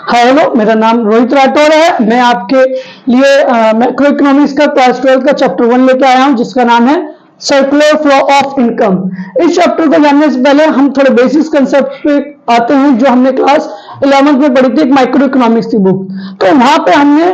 Hello, मेरा नाम रोहित राठौर है। मैं आपके लिए मैक्रो इकोनॉमिक्स का क्लास 12 का चैप्टर 1 लेके आया हूं, जिसका नाम है सर्कुलर फ्लो ऑफ इनकम। इस चैप्टर को जानने से पहले हम थोड़े बेसिक कंसेप्ट पे आते हैं, जो हमने क्लास 11th में पढ़ी थी, एक माइक्रो इकोनॉमिक्स की बुक। तो वहां पे हमने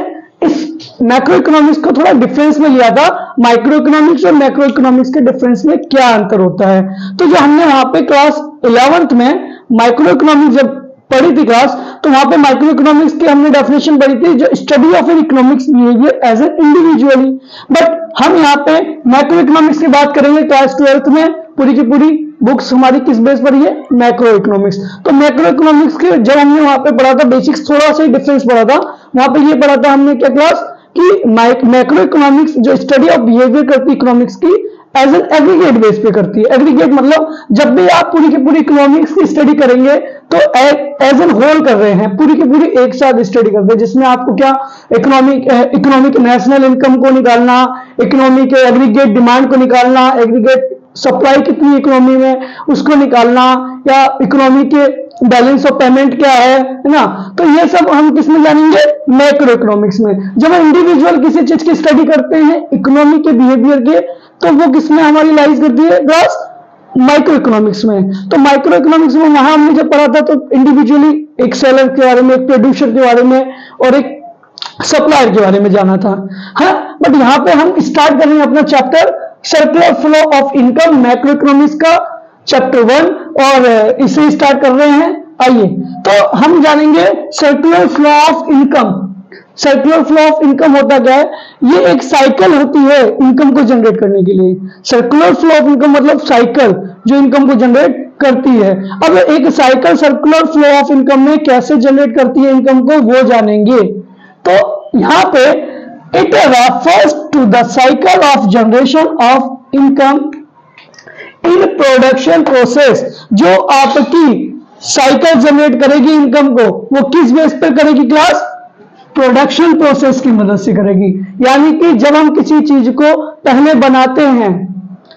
इस मैक्रो इकोनॉमिक्स को थोड़ा डिफरेंस में लिया था। माइक्रो इकोनॉमिक्स और मैक्रो इकोनॉमिक्स के डिफरेंस में क्या अंतर होता है। तो जो हमने वहां पे क्लास 11th में माइक्रो इकोनॉमिक्स जब पढ़ी थी क्लास, तो वहां पे माइक्रो इकोनॉमिक्स की हमने डेफिनेशन पढ़ी थी, जो study of an economics behaviour as an individually. But हम यहाँ पे मैक्रो इकोनॉमिक्स की बात करेंगे क्लास 12th में। पूरी की पूरी बुक्स हमारी किस बेस पर है? Macro economics. तो मैक्रो इकोनॉमिक्स के जब हमने वहां पे पढ़ा था बेसिक्स, थोड़ा सा ही डिफरेंस पढ़ा था। वहां पे ये पढ़ा था हमने क्या क्लास कि मैक्रो इकोनॉमिक्स जो स्टडी ऑफ बिहेवियर करती है इकोनॉमिक्स की, एज एन एग्रीगेट बेस पे करती है। एग्रीगेट मतलब जब भी आप पूरी की पूरी इकोनॉमिक्स की स्टडी करेंगे तो एज एन होल कर रहे हैं, पूरी की पूरी एक साथ स्टडी करते हैं, जिसमें आपको क्या इकोनॉमिक नेशनल इनकम को निकालना, इकोनॉमी के एग्रीगेट डिमांड को निकालना, एग्रीगेट सप्लाई कितनी इकोनॉमी में उसको निकालना, या इकोनॉमी के बैलेंस ऑफ पेमेंट क्या है ना। तो ये सब हम किसमें जानेंगे? मैक्रो इकोनॉमिक्स में। जब हम इंडिविजुअल किसी चीज की स्टडी करते हैं इकोनॉमी के बिहेवियर के, तो वो किसमें हमारी लाइज करती है? क्लास माइक्रो इकोनॉमिक्स में। तो माइक्रो इकोनॉमिक्स में वहां हमने जब पढ़ा था तो इंडिविजुअली एक सेलर के बारे में, एक प्रोड्यूसर के बारे में और एक सप्लायर के बारे में जाना था। हाँ, बट यहां पे हम स्टार्ट करेंगे अपना chapter circular flow of income, macro economics का चैप्टर 1, और इसे स्टार्ट कर रहे हैं। आइए, तो हम जानेंगे circular flow of income. Circular flow of income होता क्या है? ये एक साइकिल होती है इनकम को जनरेट करने के लिए। सर्कुलर फ्लो ऑफ इनकम मतलब साइकिल जो इनकम को जनरेट करती है। अब एक cycle circular flow of income में कैसे जनरेट करती है इनकम को, वो जानेंगे। तो यहां पे it refers to the cycle of generation of income in production process. जो आपकी साइकिल जनरेट करेगी इनकम को, वो किस बेस पर करेगी? क्लास प्रोडक्शन प्रोसेस की मदद से करेगी। यानी कि जब हम किसी चीज को पहले बनाते हैं,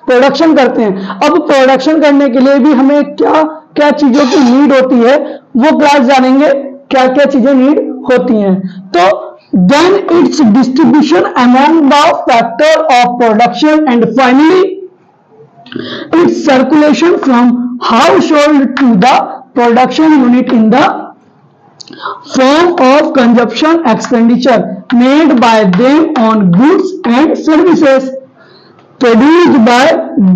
प्रोडक्शन करते हैं, अब प्रोडक्शन करने के लिए भी हमें क्या क्या चीजों की नीड होती है, वो क्लास जानेंगे क्या क्या चीजें नीड होती हैं। तो then it's distribution among the factor of production and finally it's circulation from household to the production unit in the form of consumption expenditure made by them on goods and services produced by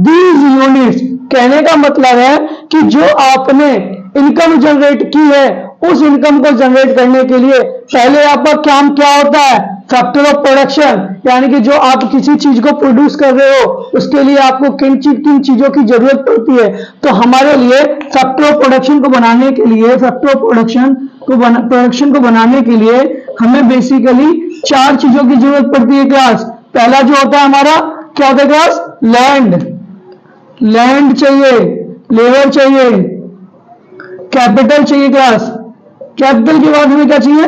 these units। कहने का मतलब है कि जो आपने income generate की है, उस इनकम को जनरेट करने के लिए पहले आपका काम क्या होता है? Factor of production. यानी कि जो आप किसी चीज को प्रोड्यूस कर रहे हो, उसके लिए आपको किन चीजों की जरूरत पड़ती है। तो हमारे लिए फैक्टर ऑफ प्रोडक्शन को बनाने के लिए, प्रोडक्शन को बनाने के लिए हमें बेसिकली 4 चीजों की जरूरत पड़ती है क्लास। पहला जो होता है हमारा क्या होता है क्लास? लैंड चाहिए, लेबर चाहिए, कैपिटल चाहिए क्लास। कैपिटल के बाद हमें क्या चाहिए?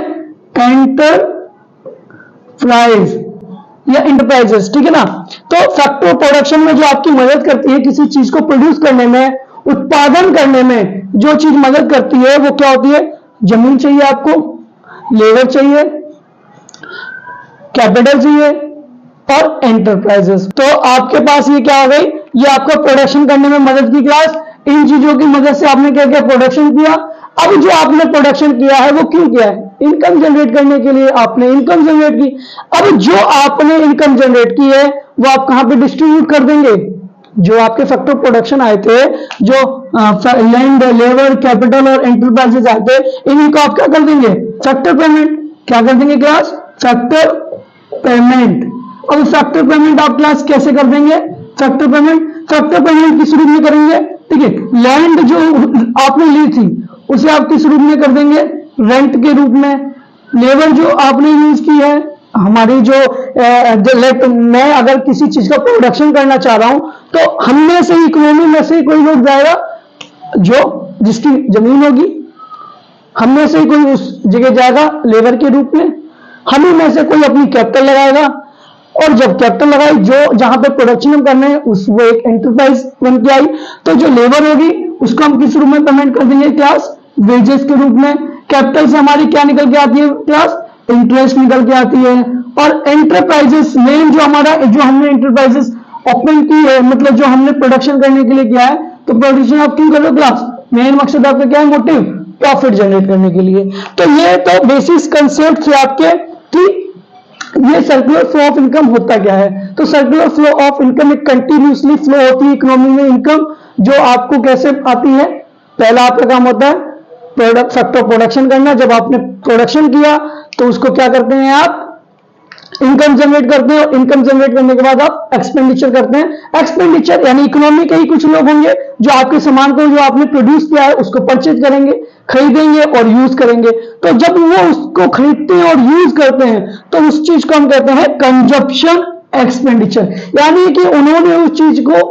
इंटरप्राइजेस, ठीक है ना। तो फैक्टर प्रोडक्शन में जो आपकी मदद करती है किसी चीज को प्रोड्यूस करने में, उत्पादन करने में जो चीज मदद करती है, वो क्या होती है? जमीन चाहिए आपको, लेबर चाहिए, कैपिटल चाहिए और एंटरप्राइजेस। तो आपके पास ये क्या हो गई? ये आपका प्रोडक्शन करने में मदद की क्लास। इन चीजों की मदद से आपने क्या किया? प्रोडक्शन किया। अब जो आपने प्रोडक्शन किया है वो क्यों किया है? इनकम जनरेट करने के लिए आपने इनकम जनरेट की। अब जो आपने इनकम जनरेट की है वो आप कहां पे डिस्ट्रीब्यूट कर देंगे? जो आपके फैक्टर प्रोडक्शन आए थे, जो लैंड, लेबर, कैपिटल और एंटरप्राइजेस आए थे, इन्हीं को आप क्या कर देंगे? Factor payment. क्या कर देंगे क्लास? Factor payment. अब फैक्टर पेमेंट आप क्लास कैसे कर देंगे? फैक्टर पेमेंट किस रूप में करेंगे? ठीक है, लैंड जो आपने ली थी उसे आप किस रूप में कर देंगे? रेंट के रूप में। लेबर जो आपने यूज की है, हमारी जो मैं अगर किसी चीज का प्रोडक्शन करना चाह रहा हूं, तो हम में से इकोनॉमी में से कोई लोग जाएगा जो जिसकी जमीन होगी, हम में से कोई उस जगह जाएगा लेबर के रूप में, हम में से कोई अपनी कैपिटल लगाएगा, और जब कैपिटल लगाई जो जहां पे प्रोडक्शन हम करने हैं उस वो एक एंटरप्राइज बन के आई। तो जो लेबर होगी उसको हम किस रूप में पेमेंट कर देंगे क्लास? वेजेस के रूप में। कैपिटल से हमारी क्या निकल के आती है क्लास, इंटरेस्ट निकल के आती है। और एंटरप्राइजेस मेन जो हमारा, जो हमने एंटरप्राइजेस ओपन की है, मतलब जो हमने प्रोडक्शन करने के लिए किया है, तो प्रोडक्शन आप क्यों कर रहे हो क्लास, मेन मकसद आपका क्या है, मोटिव, प्रॉफिट जनरेट करने के लिए। तो ये तो बेसिस कंसेप्ट थे आपके कि ये सर्कुलर फ्लो ऑफ इनकम होता क्या है। तो सर्कुलर फ्लो ऑफ इनकम एक कंटिन्यूसली फ्लो होती है इकोनॉमी में इनकम, जो आपको कैसे आती है, पहला आपका काम होता है प्रोडक्ट फैक्टर प्रोडक्शन करना। जब आपने प्रोडक्शन किया तो उसको क्या करते हैं आप, इनकम जनरेट करते हैं, और इनकम जनरेट करने के बाद आप एक्सपेंडिचर करते हैं। एक्सपेंडिचर यानी इकोनॉमी के ही कुछ लोग होंगे जो आपके सामान को, जो आपने प्रोड्यूस किया है, उसको परचेज करेंगे, खरीदेंगे और यूज करेंगे। तो जब वो उसको खरीदते हैं और यूज करते हैं तो उस चीज को हम कहते हैं कंजप्शन एक्सपेंडिचर, यानी कि उन्होंने उस चीज को,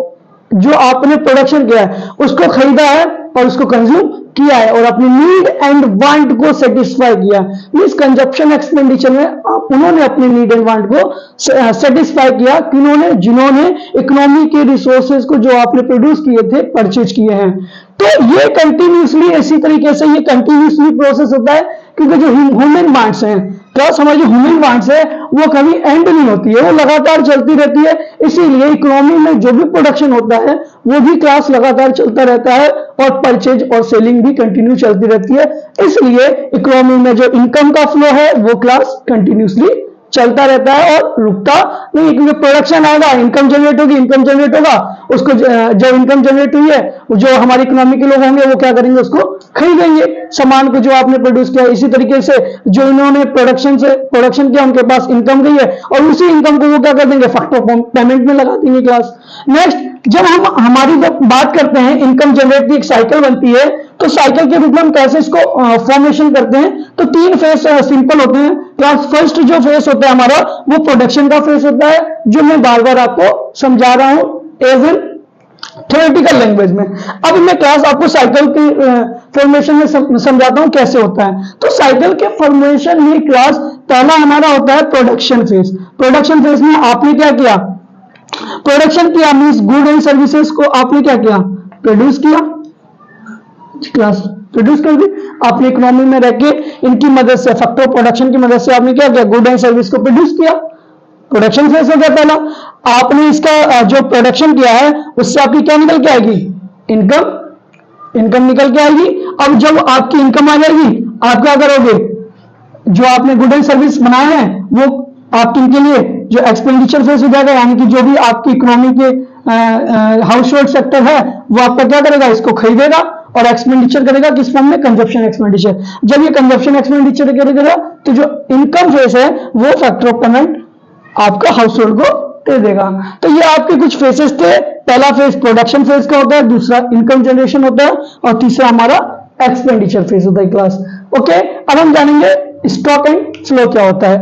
जो आपने प्रोडक्शन किया है, उसको खरीदा है और उसको कंज्यूम किया है और अपनी नीड एंड वांट को सेटिस्फाई किया। मींस कंजप्शन एक्सपेंडिचर में उन्होंने अपनी नीड एंड वांट को सेटिस्फाई किया, किन्होंने, जिन्होंने इकोनॉमी के रिसोर्सेज को जो आपने प्रोड्यूस किए थे परचेज किए हैं। तो ये कंटिन्यूसली, इसी तरीके से ये कंटिन्यूसली प्रोसेस होता है, क्योंकि जो ह्यूमन वांट्स हैं, क्लास हमारी जो ह्यूमन वांट्स है वो कभी एंड नहीं होती है, वो लगातार चलती रहती है। इसीलिए इकोनॉमी में जो भी प्रोडक्शन होता है वो भी क्लास लगातार चलता रहता है, और परचेज और सेलिंग भी कंटिन्यू चलती रहती है। इसलिए इकोनॉमी में जो इनकम का फ्लो है वो क्लास कंटिन्यूसली चलता रहता है और रुकता नहीं, क्योंकि प्रोडक्शन आएगा, इनकम जनरेट होगी, इनकम जनरेट होगा, उसको जो इनकम जनरेट हुई है, जो हमारे इकोनॉमी के लोग होंगे वो क्या करेंगे, उसको खरीदेंगे सामान को जो आपने प्रोड्यूस किया। इसी तरीके से जो इन्होंने प्रोडक्शन किया, उनके पास इनकम गई है और उसी इनकम को वो क्या कर देंगे, फैक्टर पेमेंट में लगा देंगे क्लास। नेक्स्ट, जब हम हमारी जब बात करते हैं इनकम जनरेट की एक साइकिल बनती है, तो साइकिल के रूप में हम कैसे इसको फॉर्मेशन करते हैं। तो 3 फेज सिंपल होते हैं क्लास। फर्स्ट जो फेज होता है हमारा वो प्रोडक्शन का फेज होता है, जो मैं बार बार आपको समझा रहा हूं एज एन थ्योरेटिकल लैंग्वेज में। अब मैं क्लास आपको साइकिल के फॉर्मेशन में समझाता हूं कैसे होता है। तो साइकिल के फॉर्मेशन में क्लास पहला हमारा होता है प्रोडक्शन फेज। प्रोडक्शन फेज में आपने क्या किया, प्रोडक्शन किया, मींस गुड एंड सर्विसेज को आपने क्या किया, प्रोड्यूस किया, क्लास प्रोड्यूस कर दी आपने इकोनॉमी में रह के, इनकी मदद से, फैक्टर प्रोडक्शन की मदद से आपने क्या किया, गुड एंड सर्विस को प्रोड्यूस किया। प्रोडक्शन फेज हो गया पहला। आपने इसका जो प्रोडक्शन किया है उससे आपकी क्या निकल के आएगी, इनकम निकल के आएगी। अब जब आपकी इनकम आ जाएगी, आप क्या करोगे, जो आपने गुड एंड सर्विस बनाए हैं वो आपके इनके लिए जो एक्सपेंडिचर फेज हो जाएगा, यानी कि जो भी आपकी इकोनॉमी के हाउस होल्ड सेक्टर है वो आपका क्या करेगा, इसको खरीदेगा और एक्सपेंडिचर करेगा, किस फॉर्म में, कंजप्शन एक्सपेंडिचर। जब ये कंजप्शन एक्सपेंडिचर करेगा तो जो इनकम फेज है वो फैक्टर ऑफ पेमेंट आपका हाउस होल्ड को दे देगा। तो ये आपके कुछ फेजेस थे। पहला फेज प्रोडक्शन फेज का होता है, दूसरा इनकम जनरेशन होता है और तीसरा हमारा एक्सपेंडिचर फेज होता है क्लास। ओके, अब हम जानेंगे स्टॉक एंड फ्लो क्या होता है।